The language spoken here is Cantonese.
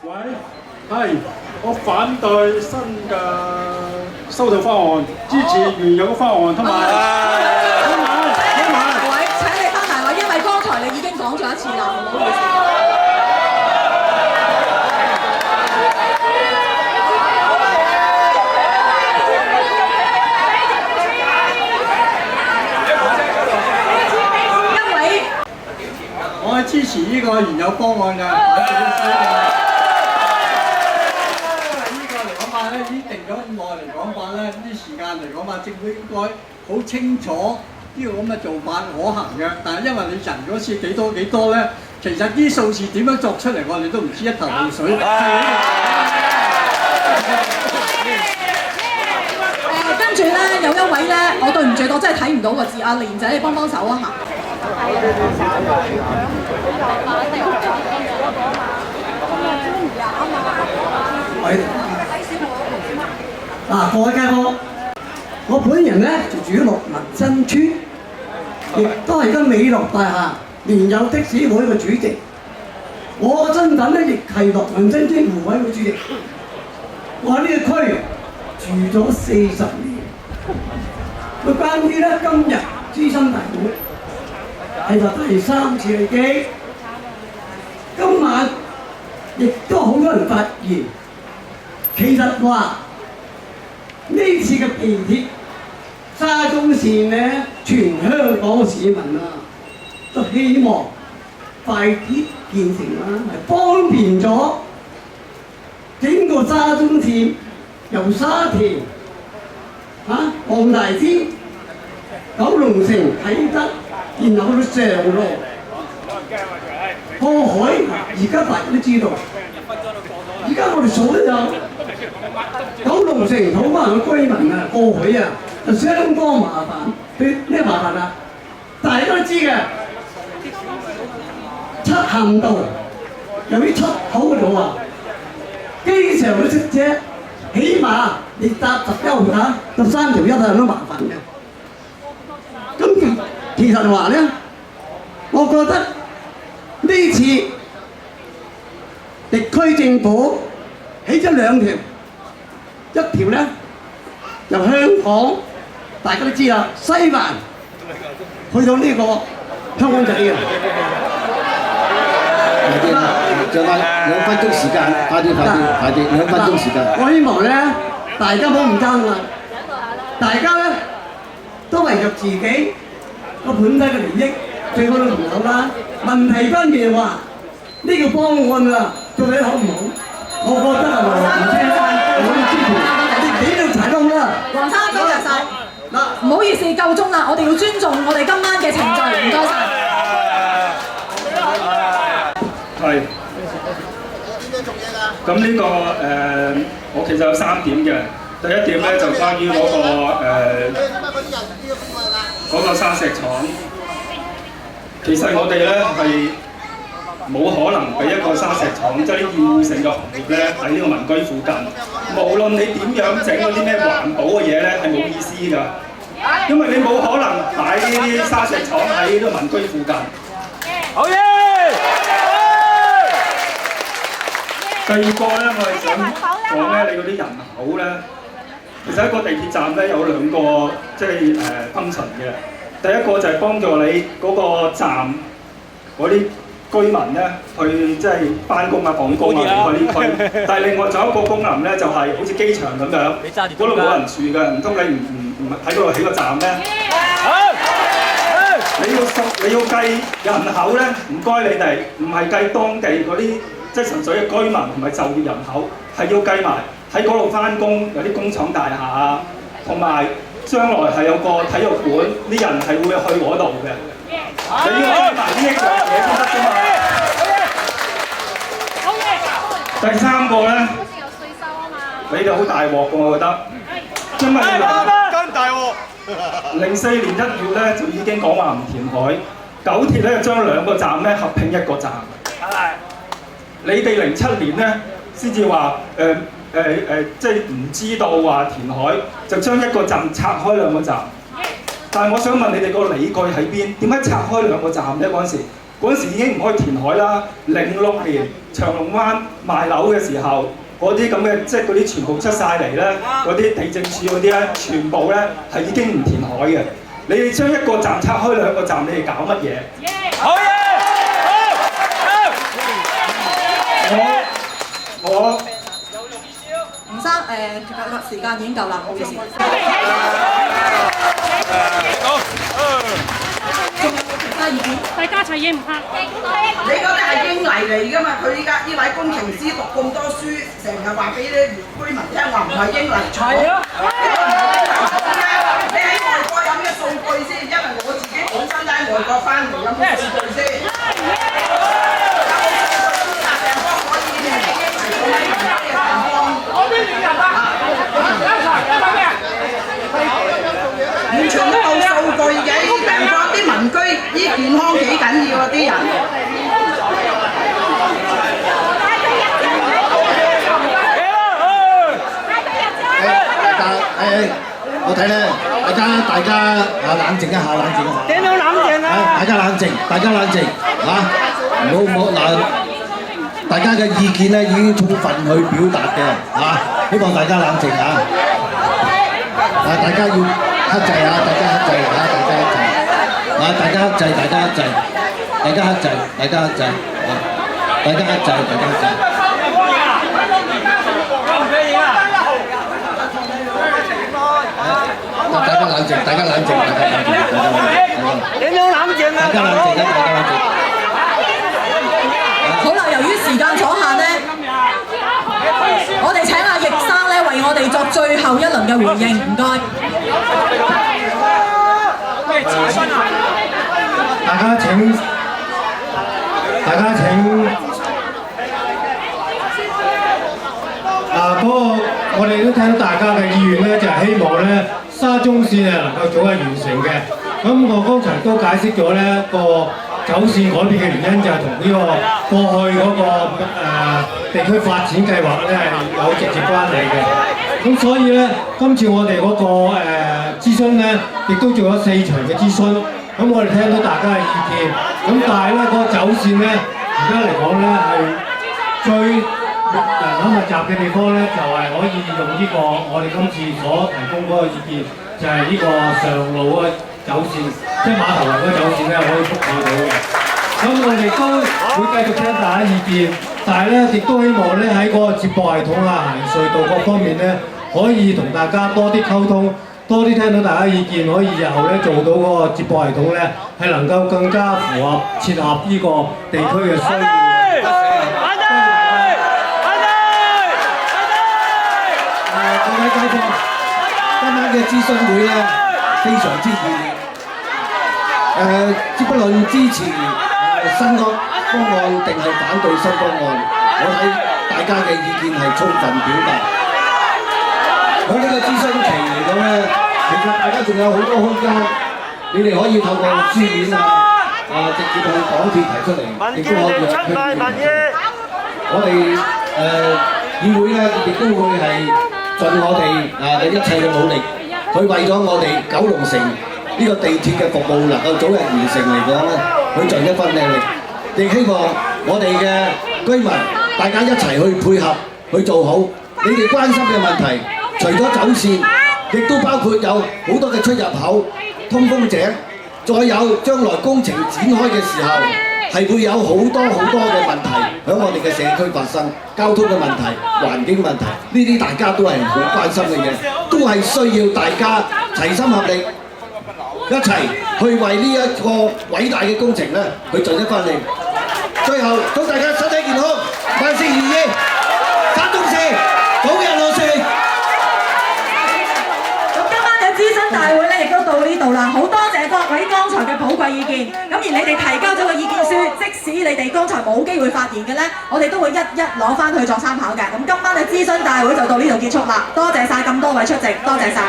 喂，係，我反對新嘅收地方案，支持原有嘅方案，同埋。各位，請你翻埋位，因為剛才你已經講咗一次啦，唔好意思。我係支持呢個原有方案㗎，反對新嘅。因為呢個嚟講法咧，已經定咗咁耐嚟講法咧，啲時間嚟講法，政府應該好清楚呢個咁嘅做法可行嘅。但係因為你人嗰次幾多咧，其實啲數字點樣作出嚟，我哋都唔知一頭霧水。跟住咧有一位咧，我對唔住，我真係睇唔到個字，阿蓮姐你幫幫手啊嚇！嗱，各位街坊，我本人咧就住喺樂民新村，亦都係間美樂大廈聯友的士會嘅主席。我嘅身份咧亦係樂民新村互委會主席。我喺呢個區住咗40年。關於咧今日諮詢大會係話第3次嚟嘅，今晚亦都好多人發言。其實話呢次嘅地鐵沙中線咧，全香港市民啊都希望快啲建成啦，係方便咗整個沙中線由沙田黃大仙、九龍城、啟德，然後去到上路過海。而家大家都知道，而家我哋所有九龍城土瓜灣嘅居民啊，過海啊，就相當麻煩。佢咩麻煩啊？大家都知嘅，漆咸道由於出口嗰度啊，經常都塞車，起碼你搭11號13條1都麻煩嘅。咁其實話咧，我覺得呢次地區政府起咗2條，一條咧由香港大家都知啦，西環去到呢個香港仔嘅。仲有2分鐘時間，快啲2分鐘時間。我希望咧，大家唔好唔爭啦，大家咧都為着自己個本身嘅利益，最好都唔好啦。問題關鍵係話呢個方案啊，到底好唔好？我覺得係唔聽翻，我哋支持，你幾條柴都好啦。黃生多謝晒。嗱，唔好意思，夠鐘啦，我哋要尊重我哋今晚嘅程序，唔該晒。係。咁呢個我其實有3點嘅。第一點咧就關於嗰個沙石廠。其實我哋咧係冇可能俾一個沙石廠，即係啲厭惡性嘅行業咧喺呢個民居附近。無論你點樣整嗰啲咩環保嘅嘢咧，係冇意思㗎。因為你冇可能擺呢啲沙石廠喺呢個民居附近。好嘢！第二個咧，我係想講咧，你嗰啲人口咧，其實一個地鐵站咧有2個即係function嘅。第一個就係幫助你嗰個站嗰啲居民咧去即係返工啊、放工啊離開呢區。但係另外仲有一個功能咧，就係好似機場咁樣，嗰度冇人住嘅，唔通你唔喺嗰度起個站咩？你要計人口咧，唔該你哋，唔係計當地嗰啲。即係純粹嘅居民同埋就業人口，係要計埋喺嗰度返工有啲工廠大廈啊，同埋將來係有個體育館，啲人係會去嗰度嘅。你要計埋呢一樣嘢先得㗎嘛。第3個咧，你哋好大鑊㗎，我覺得，因為真大鑊。04年1月咧就已經講話唔填海，九鐵咧將2個站咧合併1個站。你哋07年咧先至話即係唔知道話填海，就將1個站拆開2個站。但係我想問你哋個理據喺邊？點解拆開2個站咧？嗰陣時嗰嗰陣時已經唔可以填海啦。06年長龍灣賣樓嘅時候，嗰啲咁嘅即係嗰啲全部出晒嚟咧，嗰啲地政署嗰啲咧，全部咧係已經唔填海嘅。你哋將一個站拆開兩個站，你哋搞乜嘢？好嘢！我吳生時間已經夠啦，唔好意思。仲有冇其他意見？大家齊嘢唔拍。你嗰啲係英泥嚟㗎嘛？佢依家呢位工程師讀咁多書，成日話俾啲居民聽話唔係英泥廠。係啊！你喺外國有咩數據先？因為我自己本身喺外國翻嚟，有咩數據先？完全都冇數據嘅，呢啲病況啲民居依健康幾緊要啊！啲人。我睇咧，大家冷靜一下，冷靜一下。點樣冷靜啊？大家冷靜嚇，唔好嗱，大家嘅意見咧已經充分去表達嘅嚇，希望大家冷靜嚇。大家要克制啊！大家克制嚇，大家克制，大家克制。大家克制。大家冷靜。點樣冷靜啊？大家冷靜。好啦，由於時間所限咧，我哋請阿易生咧為我哋作最後一輪嘅回應，唔該。大家請。不過我哋都聽到大家嘅意願咧，就係希望咧沙中線係能夠早日完成嘅。咁我剛才都解釋咗咧個走線改變嘅原因，就係同呢個過去嗰個地區發展計劃咧係有直接關係嘅。咁所以咧，今次我哋嗰個諮詢咧，亦都做咗4場嘅諮詢。咁我哋聽到大家嘅意見，咁但係咧嗰個走線咧，而家嚟講咧係最人口密集嘅地方咧，就係可以用呢個我哋今次所提供嗰個意見，就係呢個上路嘅走線，即係馬頭圍嗰個走線咧可以覆蓋到嘅。咁我哋都會繼續聽大家意見，但係咧亦都希望咧喺嗰個接駁系統啊、行隧道各方面咧，可以同大家多啲溝通。多啲聽到大家意見，可以日後咧做到嗰個接駁系統咧，係能夠更加符合切合呢個地區嘅需要。各位街坊，今晚嘅諮詢會咧非常之熱烈。不論支持新方案定係反對新方案，我睇大家嘅意見係充分表達。喺呢個諮詢期嚟講咧，其實大家仲有好多空間，你哋可以透過書面直接向港鐵提出嚟，亦都可以去我哋議會咧，亦都會係盡我哋嘅一切嘅努力，去為咗我哋九龍城呢個地鐵嘅服務能夠早日完成嚟講咧，去盡一分力。亦希望我哋嘅居民大家一齊去配合去做好你哋關心嘅問題。除咗走線，亦都包括有好多嘅出入口、通風井，再有將來工程展開嘅時候，係會有好多嘅問題喺我哋嘅社區發生，交通嘅問題、環境問題，呢啲大家都係好關心嘅嘢，都係需要大家齊心合力，一齊去為呢一個偉大嘅工程咧去盡一分力。最後，祝大家身體健康，萬事如意，沙中線早日落成。諮詢大會咧亦都到呢度啦，好多謝各位剛才嘅寶貴意見。咁而你哋提交咗個意見書，即使你哋剛才冇機會發言嘅咧，我哋都會一一攞翻去作參考嘅。咁今晚嘅諮詢大會就到呢度結束啦，多謝晒咁多位出席，多謝晒。